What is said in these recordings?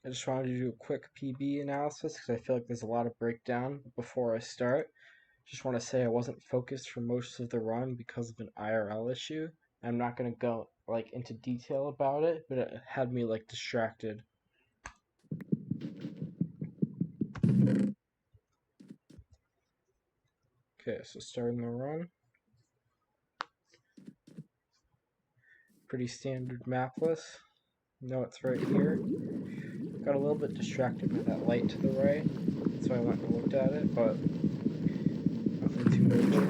I just wanted to do a quick PB analysis because I feel like there's a lot of breakdown before I start. Just want to say I wasn't focused for most of the run because of an IRL issue. I'm not going to go into detail about it, but it had me distracted. Okay, so starting the run. Pretty standard map list. Know it's right here. Got a little bit distracted by that light to the right, so I went and looked at it, but nothing too major.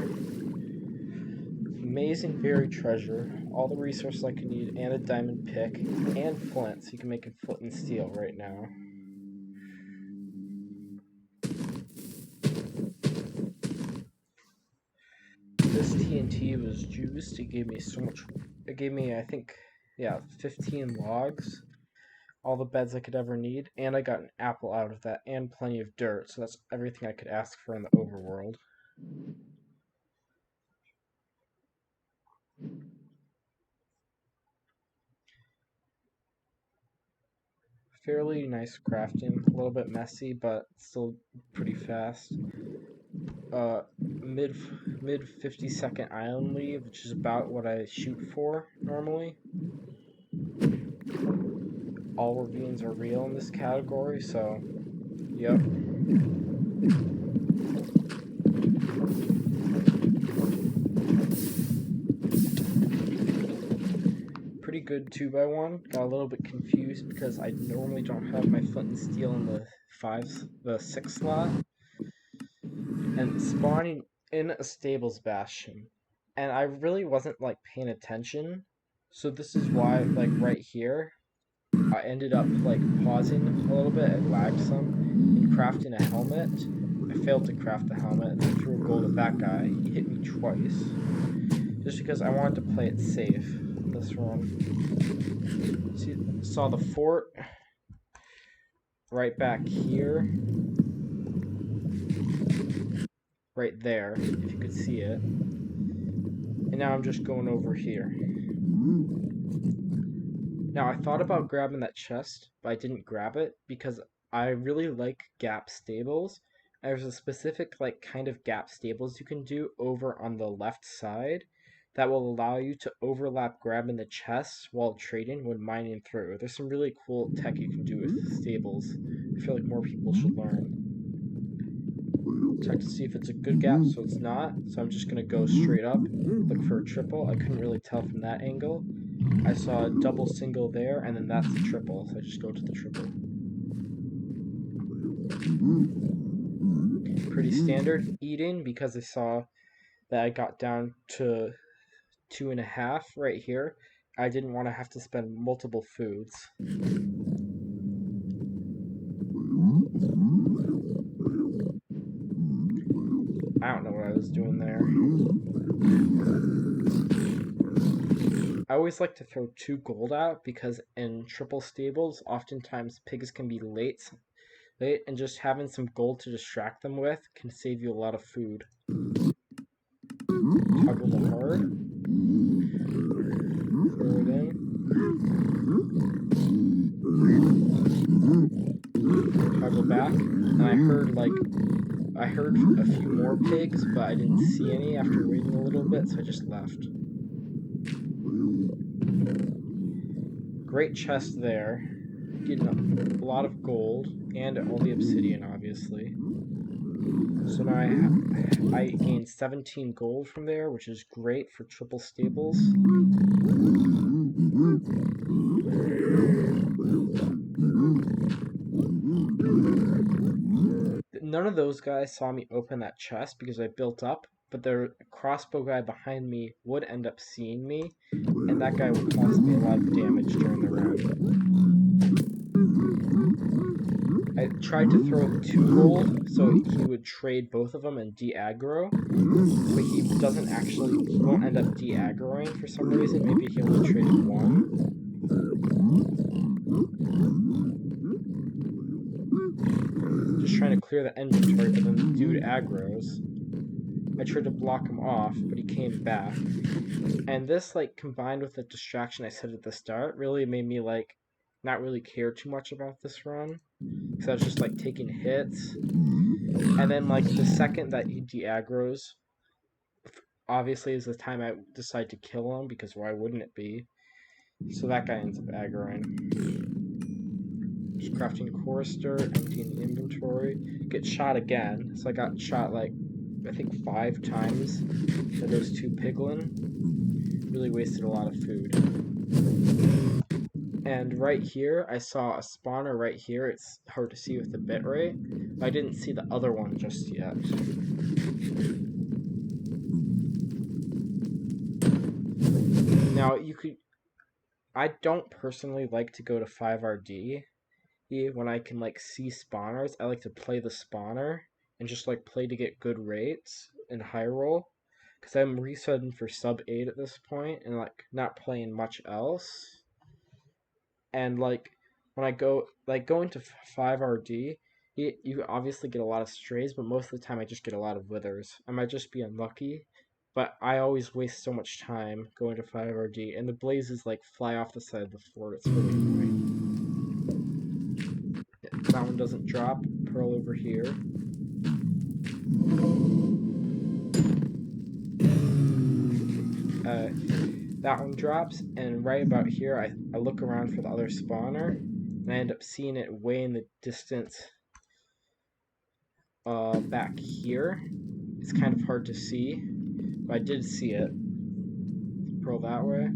Amazing buried treasure, all the resources I could need, and a diamond pick, and flint, so you can make a flint and steel right now. This TNT was juiced. It gave me so much. It gave me, I think, 15 logs, all the beds I could ever need, and I got an apple out of that, and plenty of dirt, so that's everything I could ask for in the overworld. Fairly nice crafting, a little bit messy, but still pretty fast. Mid 50-second island leave, which is about what I shoot for normally. All ravines are real in this category, so yep. Pretty good 2x1. Got a little bit confused because I normally don't have my flint and steel in the 6 slot. And spawning in a stables bastion. And I really wasn't paying attention. So this is why right here I ended up pausing a little bit. It lagged some and crafting a helmet. I failed to craft the helmet and then threw a gold at that guy. He hit me twice. Just because I wanted to play it safe this run. See, saw the fort right back here. Right there, if you could see it. And now I'm just going over here. Now I thought about grabbing that chest, but I didn't grab it because I really like gap stables. There's a specific kind of gap stables you can do over on the left side that will allow you to overlap grabbing the chests while trading when mining through. There's some really cool tech you can do with stables. I feel like more people should learn. Check to see if it's a good gap, so it's not. So I'm just going to go straight up, look for a triple. I couldn't really tell from that angle. I saw a double single there, and then that's a triple, so I just go to the triple. Pretty standard eating because I saw that I got down to 2.5 right here. I didn't want to have to spend multiple foods. I don't know what I was doing there. I always like to throw 2 gold out because in triple stables, oftentimes pigs can be late, and just having some gold to distract them with can save you a lot of food. Toggle the hard. Throw it in. Toggle back. And I heard a few more pigs, but I didn't see any after waiting a little bit, so I just left. Great chest there. Getting a lot of gold and all the obsidian, obviously. So now I gained 17 gold from there, which is great for triple stables. None of those guys saw me open that chest because I built up, but the crossbow guy behind me would end up seeing me, and that guy would cause me a lot of damage during the round. I tried to throw 2 gold so he would trade both of them and de-aggro, but he won't end up de-aggroing for some reason. Maybe he only traded 1. Just trying to clear the inventory, but then the dude aggroes. I tried to block him off, but he came back. And this, combined with the distraction I said at the start, really made me, not really care too much about this run. Because I was just like taking hits. And then like the second that he de-aggroes, obviously is the time I decide to kill him, because why wouldn't it be? So that guy ends up aggroing. Just crafting Chorister, emptying the inventory, get shot again. So I got shot like, I think 5 times by those 2 piglin. Really wasted a lot of food. And right here, I saw a spawner right here. It's hard to see with the bitrate. I didn't see the other one just yet. Now, I don't personally like to go to 5RD when I can like see spawners. I like to play the spawner and just like play to get good rates in high roll, because I'm resetting for sub 8 at this point and like not playing much else. And like when I go going to 5RD, you obviously get a lot of strays, but most of the time I just get a lot of withers. I might just be unlucky, but I always waste so much time going to 5RD, and the blazes like fly off the side of the fort. It's really annoying. That one doesn't drop. Pearl over here. That one drops, and right about here I look around for the other spawner, and I end up seeing it way in the distance back here. It's kind of hard to see, but I did see it. Pearl that way.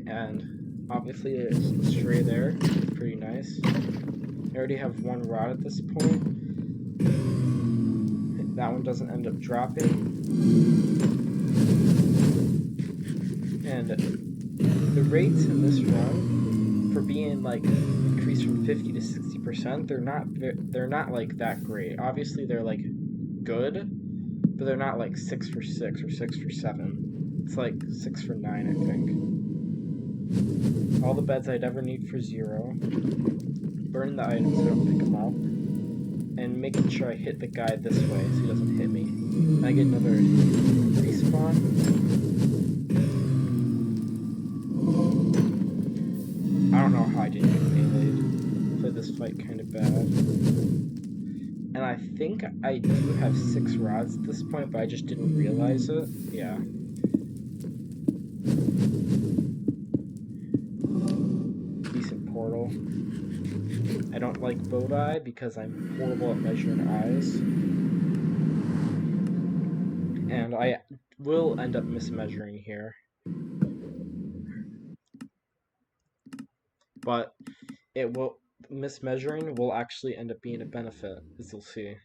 And obviously there's a stray there. It's pretty nice. I already have 1 rod at this point. That one doesn't end up dropping. And the rates in this run, for being like increased from 50 to 60%, they're not like that great. Obviously they're like good, but they're not like 6 for 6 or 6 for 7. It's like 6 for 9, I think. All the beds I'd ever need for 0. Burning the items so I don't pick them up. And making sure I hit the guy this way so he doesn't hit me. And I get another respawn. I don't know how I didn't get meleeed. Played this fight kind of bad. And I think I do have 6 rods at this point, but I just didn't realize it. Yeah. Decent portal. I don't like Bodai because I'm horrible at measuring eyes. And I will end up mismeasuring here. But mismeasuring will actually end up being a benefit, as you'll see.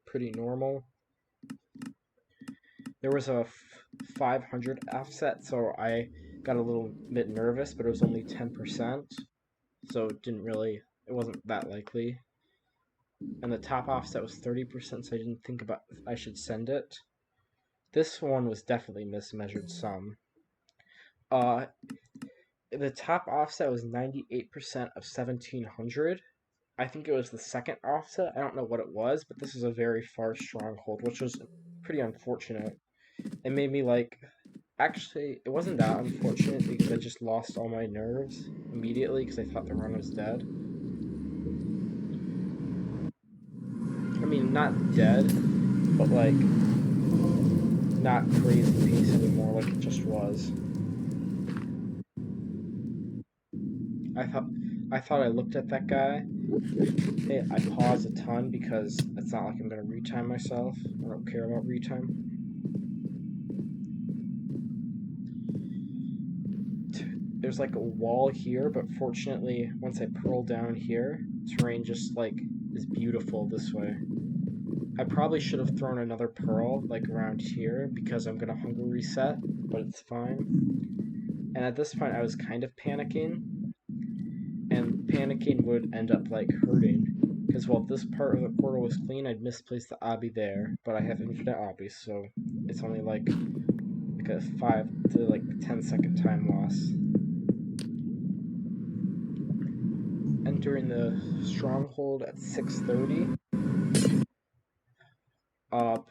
Pretty normal. There was a 500 offset, so I got a little bit nervous, but it was only 10%, so it wasn't that likely. And the top offset was 30%, so I didn't think about if I should send it. This one was definitely mismeasured some. The top offset was 98% of 1700. I think it was the second offset. I don't know what it was, but this is a very far stronghold, which was pretty unfortunate. It made me like... Actually, it wasn't that unfortunate because I just lost all my nerves immediately because I thought the run was dead. I mean, not dead, but like not crazy pace anymore like it just was. I thought I looked at that guy. Hey, I paused a ton because it's not like I'm gonna retime myself. I don't care about retime. There's like a wall here, but fortunately, once I pearl down here, terrain just like is beautiful this way. I probably should have thrown another pearl like around here because I'm gonna hunger reset, but it's fine. And at this point I was kind of panicking, and panicking would end up like hurting, because while this part of the portal was clean, I'd misplaced the obby there, but I have infinite obbies, so it's only like a 5 to like 10-second time loss. Entering the stronghold at 6:30.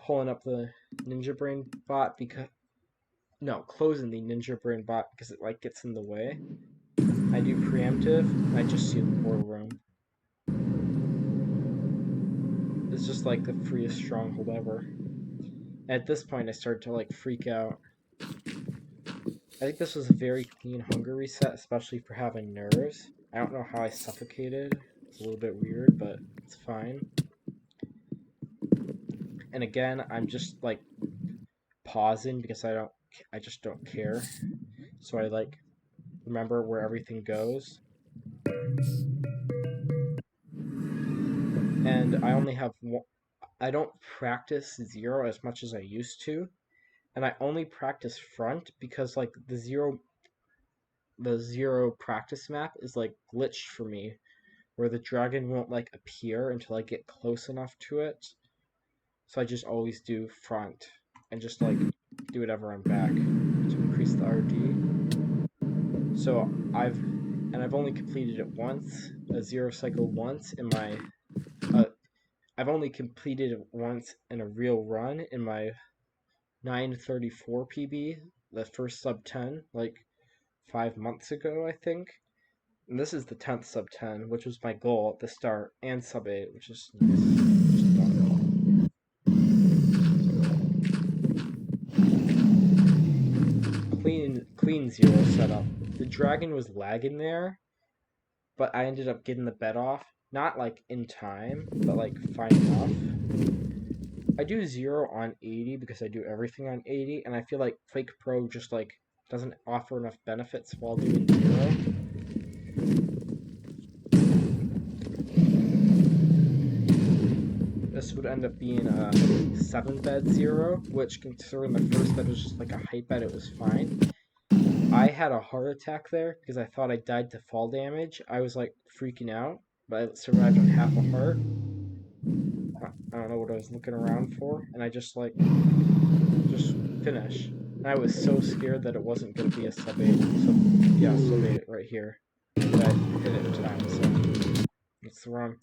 pulling up the Ninja Brain bot because closing the Ninja Brain bot because it like gets in the way. I do preemptive, and I just seal the portal room. It's just like the freest stronghold ever. At this point, I started to like freak out. I think this was a very clean hunger reset, especially for having nerves. I don't know how I suffocated. It's a little bit weird, but it's fine. And again, I'm just like pausing because I just don't care. So I like remember where everything goes. And I only have one, I don't practice zero as much as I used to. And I only practice front because like the zero practice map is like glitched for me where the dragon won't like appear until I get close enough to it. So I just always do front and just like do whatever I'm back to increase the RD. So I've only completed it once, a zero cycle once in my I've only completed it once in a real run in my 934 PB, the first sub 10, like 5 months ago, I think. And this is the 10th sub 10, which was my goal at the start, and sub 8, which is nice. Just done it. Clean zero setup. The dragon was lagging there, but I ended up getting the bed off. Not like in time, but like fine enough. I do zero on 80 because I do everything on 80, and I feel like Fake Pro just like doesn't offer enough benefits while doing zero. This would end up being a 7-bed zero, which considering the first bed was just like a height bed, it was fine. I had a heart attack there because I thought I died to fall damage. I was like freaking out, but I survived on half a heart. I don't know what I was looking around for, and I just finish. And I was so scared that it wasn't going to be a sub 8. So yeah, sub 8 right here. But I hit it in time, so it's the run.